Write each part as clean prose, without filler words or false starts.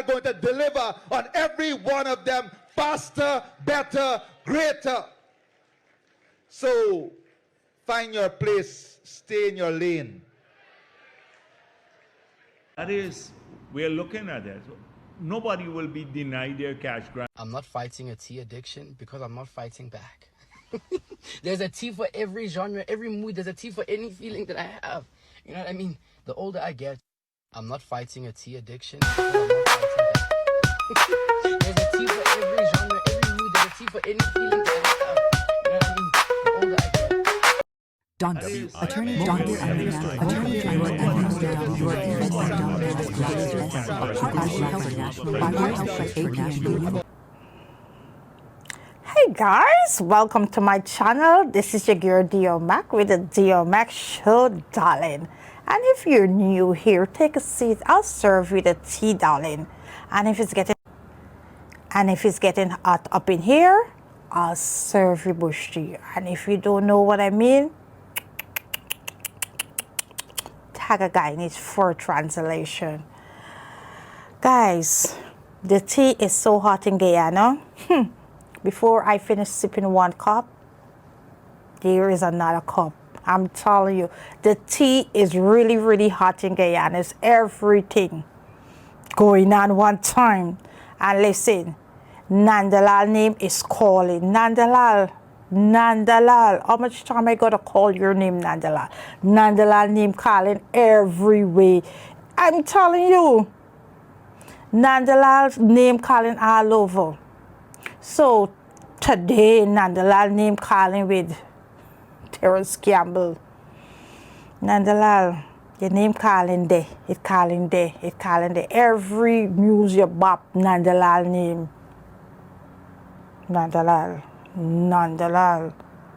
are going to deliver on every one of them faster, better, greater. So find your place, stay in your lane. That is, we're looking at it. Nobody will be denied their cash grant. I'm not fighting a tea addiction because I'm not fighting back. There's a tea for every genre, every mood. There's a tea for any feeling that I have. You know what I mean? The older I get, I'm not fighting a tea addiction because I'm not fighting back. There's a tea for every genre, every mood. There's a tea for any feeling that I have. You know what I mean? The older I get. Dondal, attorney Dondal Arena, attorney general administrator, your APNU. Hey guys, welcome to my channel. This is your girl Dio Mac with the Dio Mac Show, darling. And if you're new here, take a seat. I'll serve you the tea, darling. And if it's getting hot up in here, I'll serve you bush tea. And if you don't know what I mean, tag a guy needs for translation. Guys, the tea is so hot in Guyana. Before I finish sipping one cup, there is another cup. I'm telling you, the tea is really, really hot in Guyana. It's everything going on one time. And listen, Nandlall name is calling. Nandlall, how much time I gotta call your name, Nandlall? Nandlall name calling every way. I'm telling you, Nandlall's name calling all over. So today, Nandlall name calling with Terrence Campbell. Nandlall, your name calling there, it calling there, it calling there. Every news you bop, Nandlall name. Nandlall.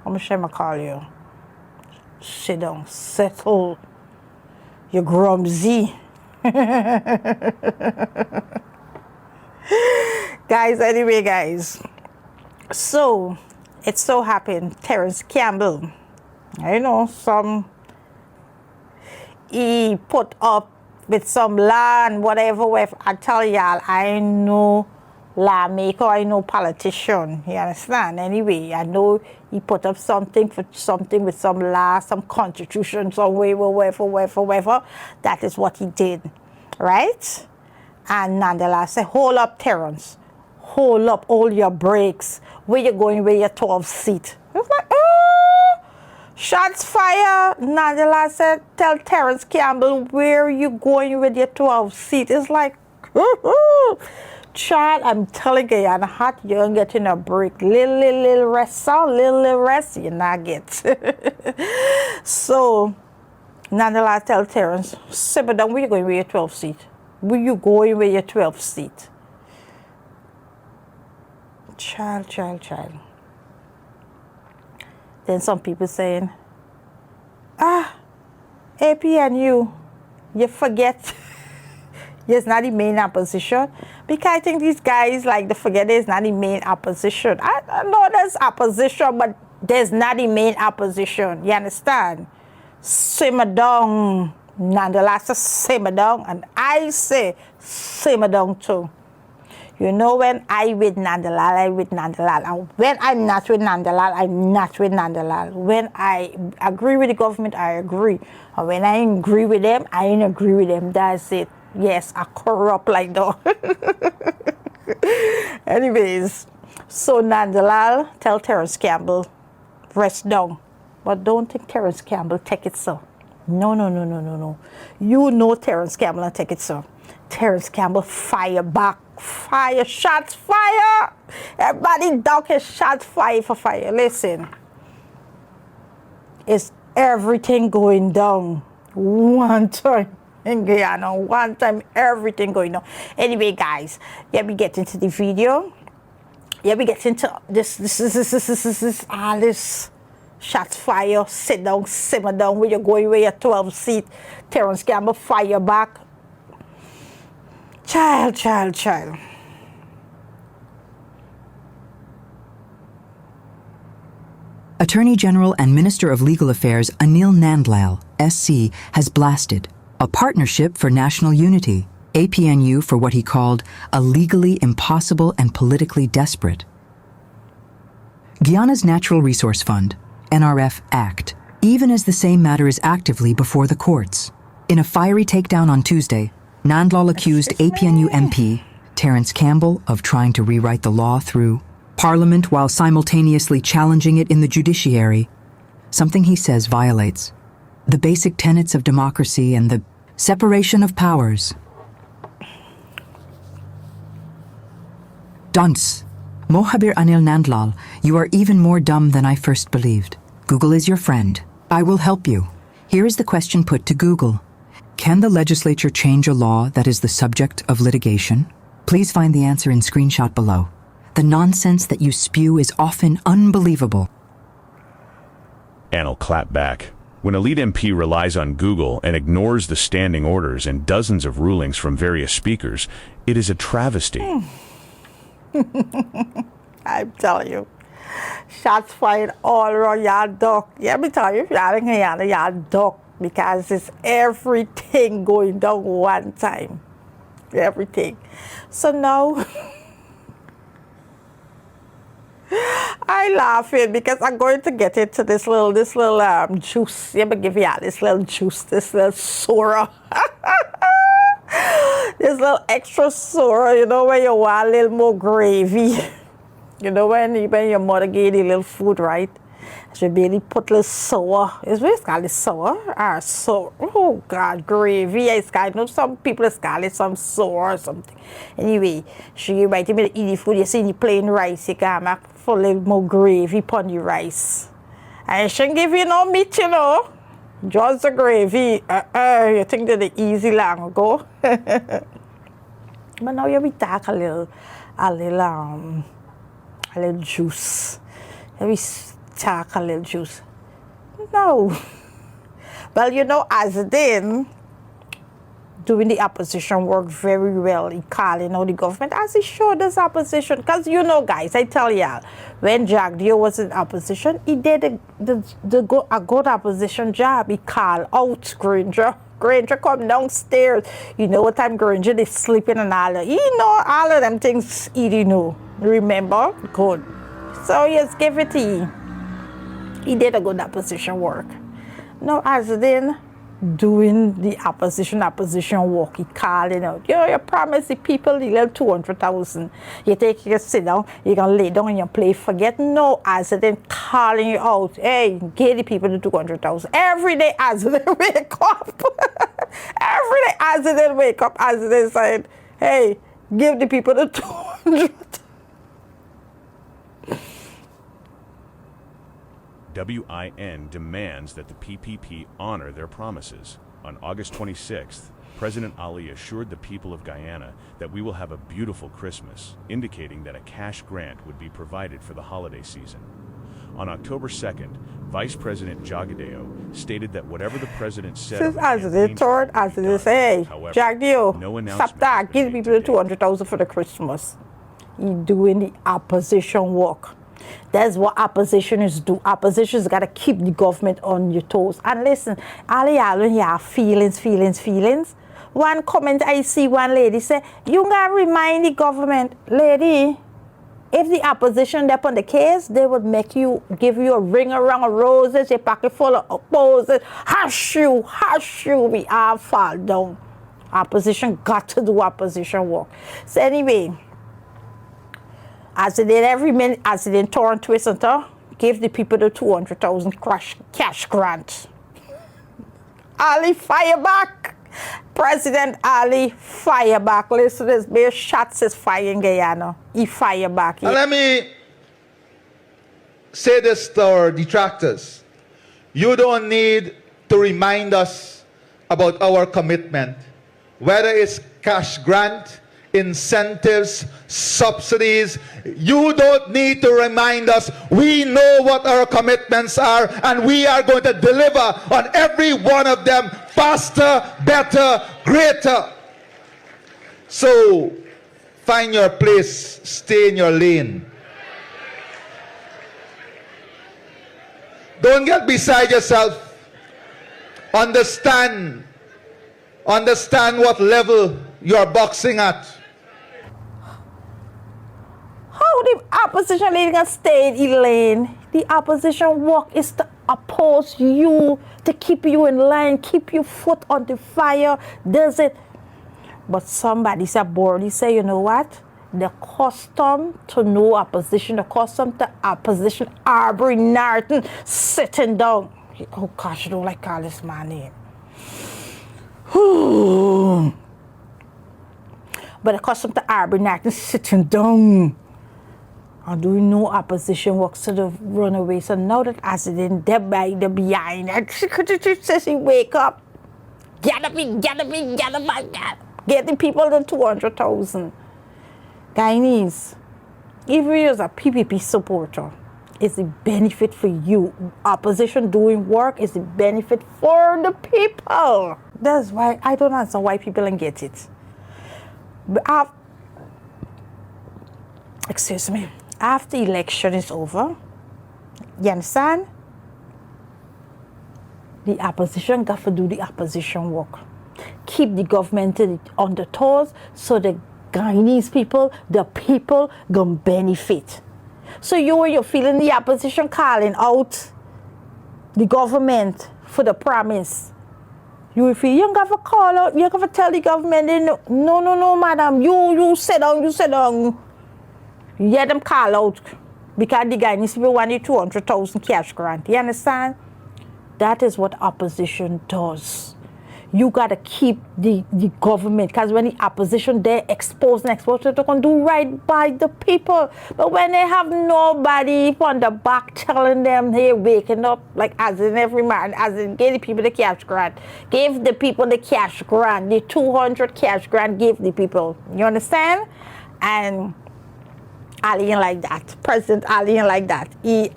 How much time I call you? Sit down, settle. You're grumsy. Guys, so it so happened Terrence Campbell, I know he put up with some land, whatever. I tell y'all, I know lawmaker, I know politician, you understand? Anyway, I know he put up something with some law, some constitution, some way, whatever. That is what he did, right? And Nandlall said, hold up, Terrence. Hold up all your brakes. Where you going with your 12 seat? It's like, oh, shots fire. Nandlall said, tell Terrence Campbell, where you going with your 12 seat? It's like, child, I'm telling you, you're hot, you're getting a break. Little rest, little rest, you not get. So, Nandlall tell Terrence, simmer down, where you going with your 12 seat? Where you going with your 12 seat? Child. Then some people saying, APNU, you forget it's not the main opposition. Because I think these guys like to forget it's not the main opposition. I know there's opposition, but there's not the main opposition. You understand? Simmer down. Nandlall says simmer down, and I say simmer down too. You know, when I with Nandlall, I with Nandlall. And when I'm not with Nandlall, I'm not with Nandlall. When I agree with the government, I agree. And when I agree with them, I ain't agree with them. That's it. Yes, I corrupt like that. Anyways, so Nandlall tell Terrence Campbell, rest down. But don't think Terrence Campbell take it so. No. You know Terrence Campbell and take it so. Terrence Campbell fire back. Fire, shots fire. Everybody duck his shots fire for fire. Listen. It's everything going down. One time in Guyana. One time everything going down. Anyway, guys, let me get into the video. Let me get into this all this. Shots fire, sit down, simmer down, where you're going with your 12 seat. Terrence Campbell fire back. Child. Attorney General and Minister of Legal Affairs Nandlall, SC, has blasted a partnership for national unity. APNU for what he called a legally impossible and politically desperate. Guyana's Natural Resource Fund, NRF Act, even as the same matter is actively before the courts. In a fiery takedown on Tuesday, Nandlall accused APNU MP Terrence Campbell of trying to rewrite the law through Parliament while simultaneously challenging it in the judiciary, something he says violates the basic tenets of democracy and the separation of powers. Dunce. Mohabir Anil Nandlall, you are even more dumb than I first believed. Google is your friend. I will help you. Here is the question put to Google. Can the legislature change a law that is the subject of litigation? Please find the answer in screenshot below. The nonsense that you spew is often unbelievable. Anil clapped back. When a lead MP relies on Google and ignores the standing orders and dozens of rulings from various speakers, it is a travesty. I'm telling you. Shots fired all around y'all duck. Let me tell you, if y'all in Guyana, y'all duck because it's everything going down one time. Everything. So now, I laughing because I'm going to get into this little juice. Let me give y'all this little juice, this little soda. This little extra soda, you know, when you want a little more gravy. You know, when your mother gave you a little food, right? She really put a little sour. It's what it's called, sour? Or sour. Oh, God, gravy. It's called, you know, some people call it some sour or something. Anyway, she invited me to eat the food. You see the plain rice, you can make for a little more gravy upon the rice. I shouldn't give you no meat, you know. Just the gravy. You think that it's easy long ago. But now you be talk a little juice. Let me talk a little juice. No. Well, you know, as then doing the opposition work very well, he calling out the government as he showed us opposition. Because you know, guys, I tell y'all, when Jack Dio was in opposition, he did a good opposition job. He called out Granger. Granger come downstairs. You know what time Granger is sleeping and all that. You know all of them things he know. Remember? Good. So yes, give it to you. He did a good opposition work. Now as then doing the opposition work, he calling out, you promise the people the little 200,000. You take your sit down, you can lay down on your plate, forget. No, as then calling you out, hey, give the people the 200,000. Every day as they wake up. Every day as they wake up, as they said, hey, give the people the 200,000. WIN demands that the PPP honor their promises. On August 26th, President Ali assured the people of Guyana that we will have a beautiful Christmas, indicating that a cash grant would be provided for the holiday season. On October 2nd, Vice President Jagadeo stated that whatever the president said, as they told, as they say, Jack Dio, stop that, give people the 200,000 for the Christmas. He doing the opposition work. That's what oppositioners do. Oppositioners got to keep the government on your toes. And listen, all y'all when you have feelings. One comment I see one lady say, you got to remind the government, lady, if the opposition up on the case, they would give you a ring around of roses, a pocket full of roses, hush you, we all fall down. Opposition got to do opposition work. So anyway, as they did every minute, as they did Torrent Twist and give the people the 200,000 cash grant. Ali fire back. President Ali fire back. Listen, there's mere shots is fire in Guyana. He fire back. And let me say this to our detractors. You don't need to remind us about our commitment, whether it's cash grant, incentives, subsidies. You don't need to remind us. We know what our commitments are, and we are going to deliver on every one of them faster, better, greater. So find your place, stay in your lane. Don't get beside yourself. Understand what level you're boxing at. How the opposition leader can stay in the lane? The opposition work is to oppose you, to keep you in line, keep your foot on the fire. Does it? But somebody said, boldly say, you know what? The custom to no opposition, the custom to opposition, Aubrey Norton sitting down. Oh gosh, I don't like call this man name. But the custom to Aubrey Norton sitting down. And doing no opposition work to the runaway. So now that accident, they're by the behind. And she says he wake up. Get up, get the people the 200,000. Guyanese, if you as a PPP supporter, it's a benefit for you. Opposition doing work is a benefit for the people. That's why I don't understand why people don't get it. But excuse me. After election is over, you understand? The opposition got to do the opposition work. Keep the government on the toes so the Guyanese people, the people, gonna benefit. So you're feeling the opposition calling out the government for the promise. You feel you got to call out, you got to tell the government, no, madam, you sit down. Yeah, them call out because the Guyanese people want the 200,000 cash grant. You understand? That is what opposition does. You got to keep the government, because when the opposition, they're exposed, they're going to do right by the people. But when they have nobody on the back telling them, hey, waking up, like as in every man, as in give the people the cash grant. Give the people the cash grant. The 200 cash grant, give the people. You understand? And Ali ain't like that. President Ali ain't like that. He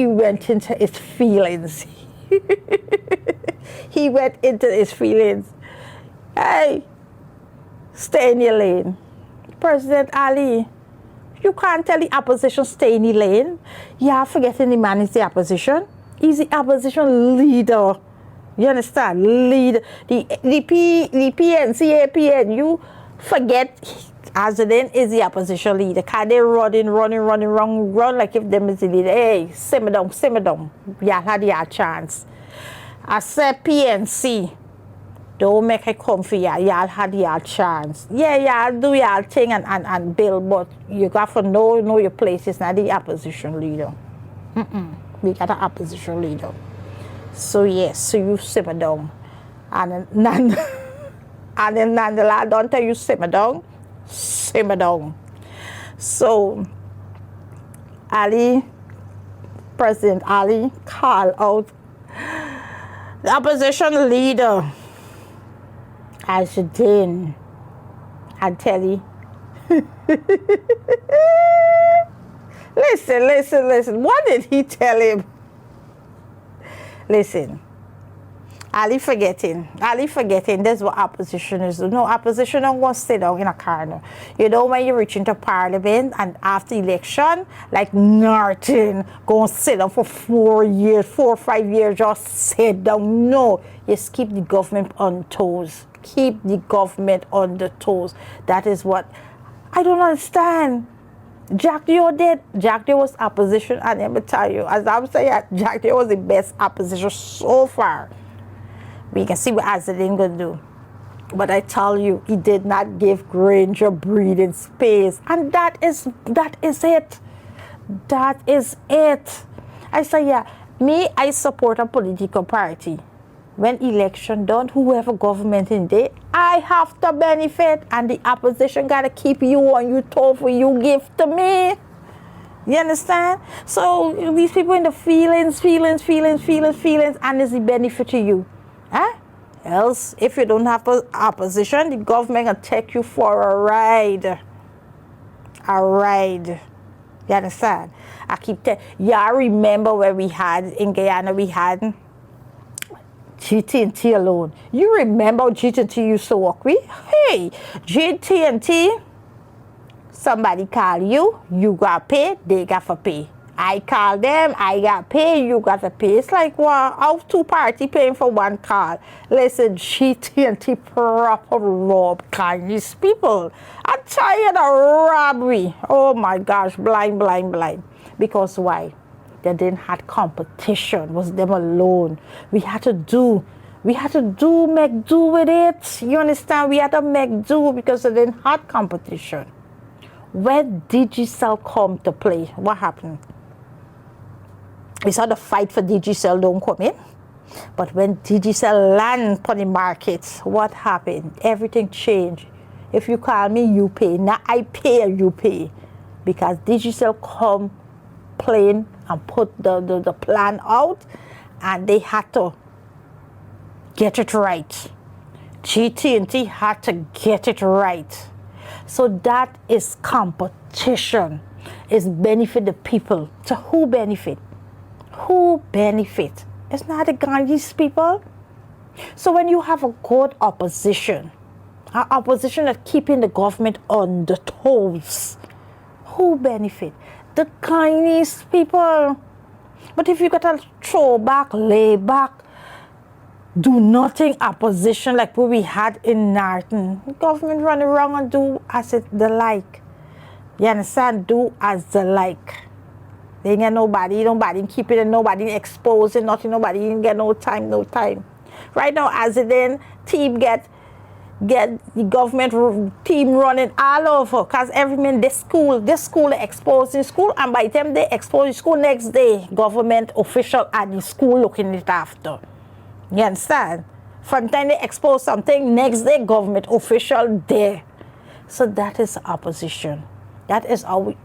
went into his feelings. He went into his feelings. Hey, stay in your lane. President Ali, you can't tell the opposition stay in the lane. You are forgetting the man is the opposition. He's the opposition leader. You understand? Leader. The PNC, APNU, forget President is the opposition leader. Because they run like if them is the leader. Hey, simmer down. Y'all had your chance. I said PNC, don't make it come for y'all. Y'all had your chance. Yeah, y'all do y'all thing and build, but you got to know your place. It's not the opposition leader. We got an opposition leader. So yes, so you simmer down. And then Nandlall don't tell you simmer down. Simmer down. So President Ali called out the opposition leader as you did. I tell you. Listen. What did he tell him? Listen. Ali forgetting. That's what opposition is. No, opposition don't go sit down in a corner. You know, when you reach into parliament and after election, like Norton, go and sit down for 4 or 5 years, just sit down. No, just keep the government on toes. Keep the government on the toes. That is what I don't understand. Jack Dio did. Jack Dio was opposition, and let me tell you, as I'm saying, Jack Dio was the best opposition so far. We can see what Azadin gonna do. But I tell you, he did not give Granger breathing space. And that is it. That is it. I say, yeah, I support a political party. When election done, whoever government in there, I have to benefit. And the opposition gotta keep you on your toe for you give to me. You understand? So these people in the feelings, and it's the benefit to you. Huh? Else, if you don't have opposition, the government can take you for a ride. You understand? I keep telling y'all, remember where we had in Guyana, we had GT&T alone. You remember GT&T used to work with? Hey, GT&T, somebody call you, you got to pay, they got to pay. I call them, I got paid, you got to pay. It's like, well, how two party paying for one call? Listen, GT&T proper rob Chinese people. I'm tired of robbery. Oh my gosh, blind. Because why? They didn't have competition. It was them alone. We had to make do with it. You understand? We had to make do because they didn't have competition. When Digicel come to play, what happened? We saw the fight for Digicel don't come in. But when Digicel land on the market, what happened? Everything changed. If you call me, you pay. Now I pay, you pay. Because Digicel come playing and put the plan out, and they had to get it right. GT&T had to get it right. So that is competition. It's benefit the people. So who benefit? Who benefit? It's not the Ghanese people. So when you have a good opposition, an opposition that's keeping the government on the toes, who benefit? The Ghanese people. But if you got a throwback, lay back, do nothing opposition like what we had in Norton, the government run around and do as it the like. You understand? Do as the like. They ain't get nobody keep it, and nobody exposing nothing, nobody ain't get no time. Right now, as it then, team get the government team running all over, because every minute this school exposing school, and by the time they expose the school, next day, government official at the school looking it after. You understand? From the time they expose something, next day, government official there. So that is opposition. That is how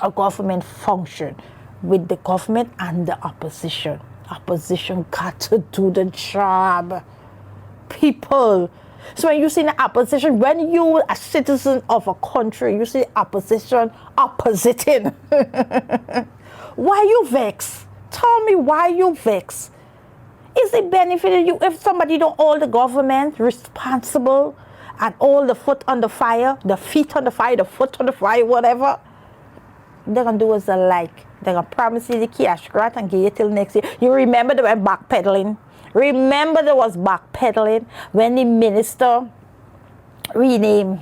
a government function, with the government and the opposition. Opposition got to do the job. People. So when you see the opposition, when you a citizen of a country, you see opposition oppositing. Why you vex? Tell me why you vex. Is it benefiting you if somebody don't hold the government responsible and hold the foot on the fire, the feet on the fire, the foot on the fire, whatever? They're going to do as they like. They're going to promise you the cash grant and give you till next year. You remember they went backpedaling? Remember there was backpedaling when the minister renamed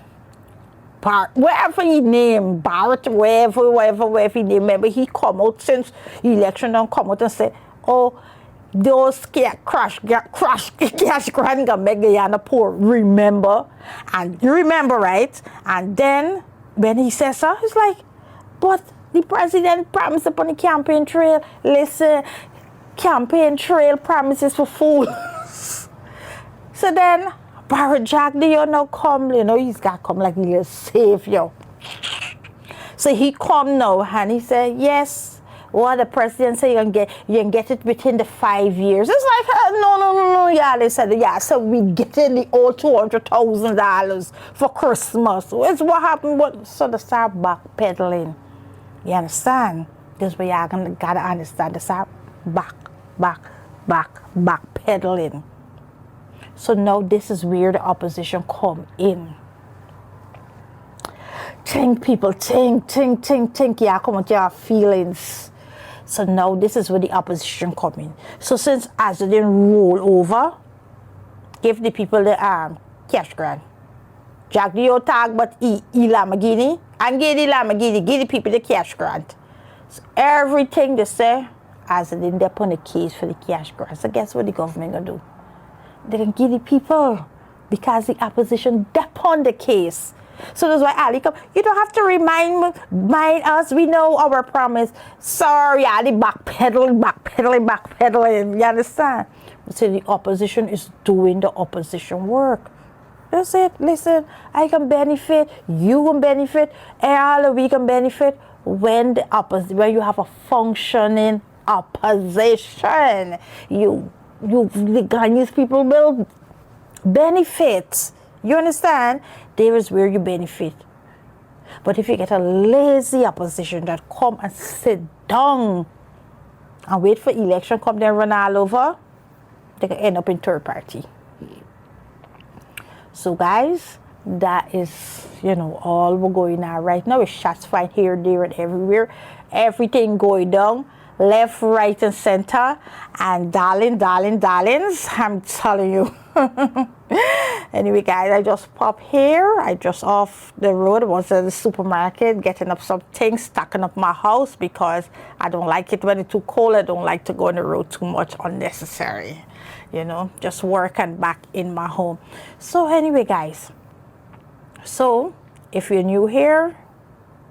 wherever he named Barrett, wherever he named. Remember he come out since election and come out and say, oh, those cash grant gonna make Guyana poor. Remember? And you remember, right? And then when he says so, he's like, but the president promised upon the campaign trail. Listen, campaign trail promises for fools. So then Barrett Jack Dio now come, he's got to come like a little savior. So he come now and he said, yes, what the president said, you can get it within the 5 years. It's like, no, yeah, they said, yeah, so we getting the old $200,000 for Christmas. It's what happened, so they start backpedaling. You understand? This is where you gotta understand. They start backpedaling. So now this is where the opposition come in. Think, people, think. Yeah, come with your feelings. So now this is where the opposition come in. So since as they didn't roll over, give the people the cash grant. Jack the tag, but Lamborghini, and give the Lamborghini, give the people the cash grant. So everything they say, as they didn't put the case for the cash grant. So guess what the government gonna do? They can give the people, because the opposition depend the case. So that's why Ali come. You don't have to remind us. We know our promise. Sorry, Ali, backpedaling. You understand? So the opposition is doing the opposition work. That's it. Listen, I can benefit. You can benefit. All of we can benefit when when you have a functioning opposition. The Ghanese people will benefit. You understand? There is where you benefit. But if you get a lazy opposition that come and sit down and wait for election, come there and run all over, they can end up in third party. So guys, That is, all we're going on right now. It's shots fired here, there, and everywhere. Everything going down, left, right, and center. And darlings, I'm telling you. Anyway, guys, I just popped here. I just off the road. Was at the supermarket getting up some things, stocking up my house because I don't like it when it's too cold. I don't like to go on the road too much unnecessary. Just work and back in my home. So anyway, guys. So if you're new here,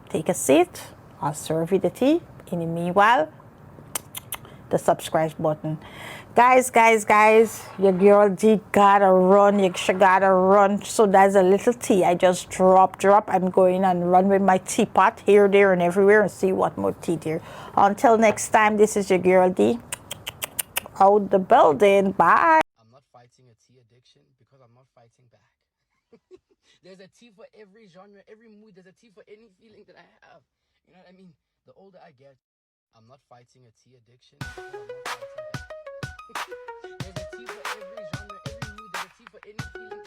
take a seat. I'll serve you the tea. In the meanwhile, the subscribe button. Guys, your girl D gotta run. She gotta run. So that's a little tea. I just drop. I'm going and run with my teapot here, there, and everywhere and see what more tea there. Until next time, this is your girl D. Out the building. Bye. I'm not fighting a tea addiction because I'm not fighting back. There's a tea for every genre, every mood. There's a tea for any feeling that I have. You know what I mean? The older I get, I'm not fighting a tea addiction because I'm not fighting back. There's a tea for every genre, every mood. There's a tea for any feeling